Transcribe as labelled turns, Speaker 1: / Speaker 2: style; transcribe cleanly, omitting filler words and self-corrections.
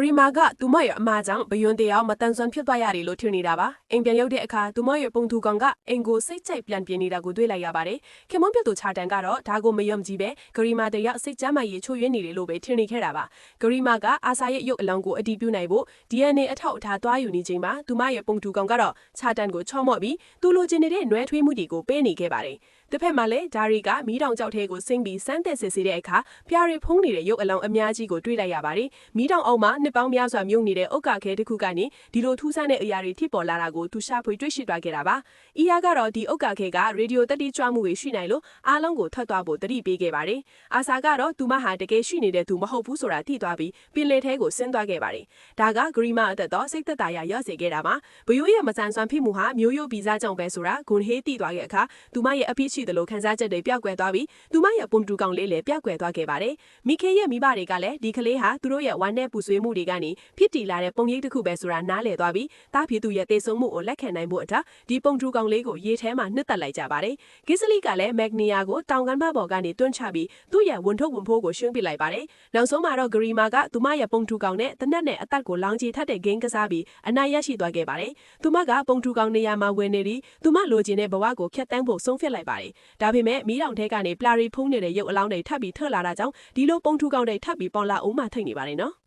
Speaker 1: ရီမာကသူမရဲ့အမာကြောင့်ဘယွန်တရားမတန်ဆွမ်းဖြစ်သွားရတယ်လို့ထင်နေတာပါအိမ်ပြန်ရောက်တဲ့အခါသူမရဲ့ပုံသူကောင်ကအင်ကိုစိတ်ချိတ်ပြန်ပြင်းနေတာကိုတွေ့လိုက်ရပါတယ်ခင်မွန်းပြတ်သူချာတန်ကတော့ဒါကိုမယုံကြည်ပဲဂရီမာတရားစိတ်ကြမ်းမှရေးချိုးယွင်းနေတယ်လို့ပဲထင်နေခဲ့တာပါဂရီမာကအာဆာရဲ့ရုပ်အလောင်းကိုအတည်ပြုနိုင်ဖို့ DNA အထောက်အထားသွားယူနေချိန်မှာသူမရဲ့ပုံသူကောင်ကတော့ချာတန်ကိုချော့မော့ပြီးသူလိုချင်နေတဲ့နွဲထွေးမှုတွေကိုပေးနေခဲ့ပါတယ်တစ်ဖက်မှာလည်းဒါရီကမီးတောင်ကြောက်ထဲကိုဆင်းပြီးစမ်းသပ်စစ်ဆေးတဲ့အခါပြားရီဖုံးနေတဲ့ရုပ်အလောင်းအများကြီးကိုတွေ့လိုက်ရပါတယ်မီးတောင်အောက်မှာနှစ်ပေါင်းများစွာမြုပ်နေတဲ့ဥက္ကခဲတစ်ခုကနေဒီလိုထူးဆန်းတဲ့အရာတွေထိပေါ်လာတာကိုသူရှာဖွေတွေ့ရှိသွားခဲ့တာပါ။အီယာကတော့ဒီဥက္ကခဲကရေဒီယိုတက်တိကျွမ်းမှုတွေရှိနိုင်လို့အားလုံးကိုထွက်သွားဖို့တတိပေးခဲ့ပါတယ်။အာဆာကတော့သူမဟာတကယ်ရှိနေတဲ့သူမဟုတ်ဘူးဆိုတာသိသွားပြီးပင်လယ်ထဲကိုဆင်းသွားခဲ့ပါတယ်။ဒါကဂရီမာအသက်တော့စိတ်သက်သာရာရစေခဲ့တာပါ။ဘယိုးရဲ့မဆန်ဆွမ်းဖြစ်မှုဟာမျိုးရိုးဗီဇကြောင့်ပဲဆိုတာဂွန်ဟေးသိသွားတဲ့အခါသူမရဲ့အဖြစ်ရှိသလိုခံစားချက်တွေပျောက်ကွယ်သွားပြီးသူမရဲ့ပုံတူကောင်လေးလည်းပျောက်ကွယ်သွားခဲ့ပါတယ်။မိခေရဲ့မိဘတွေကလည်းဒီကလေးဟာသူတို့ရဲ့ဝမ်းနဲ့ပူဆွေးမှုတွေကနေဖြစ်တည်လာတဲ့ပုံရိပ်တစ်ခုပဲဆိုတာနားလည်သွားပြီးတားဖြူသူရဲ့တေဆုံးမှုကိုလက်ခံနိုင်ဖို့အထဒီပုံတူကောင်လေးကိုရေထဲမှာနှစ်သက်လိုက်ကြပါတယ်။ဂစ်စလီကလည်းမက်ဂနီယာကိုတောင်ကမ်းပါးပေါ်ကနေတွန်းချပြီးသူ့ရဲ့ဝန်ထုတ်ဝန်ဖိုးကိုရှင်းပစ်လိုက်ပါတယ်။နောက်ဆုံးမှာတော့ဂရီမာကသူမရဲ့ပုံတူကောင်နဲ့တနက်နဲ့အသက်ကိုလောင်ချီထပ်တဲ့ဂိမ်းကစားပြီးအနိုင်ရရှိသွားခဲ့ပါတယ်။သူမကပုံတူကောင်နေရာမှာဝင်နေပြီးသူမလိုချင်တဲ့ဘဝကိုဖျက်ဆီးဖို့ဆုံးဖြတ်လိုက်ပါတယ်။ဒါပေမဲ့မီးတောင်ထဲကနေပလာရီဖုံးနေတဲ့ရုပ်အလောင်းတွေထပ်ပြီးထွက်လာတာကြောင့်ဒီလိုပုံတူကောင်တွေထပ်ပြီးပေါ်လာအောင်မှထိတ်နေပါတယ်နော်။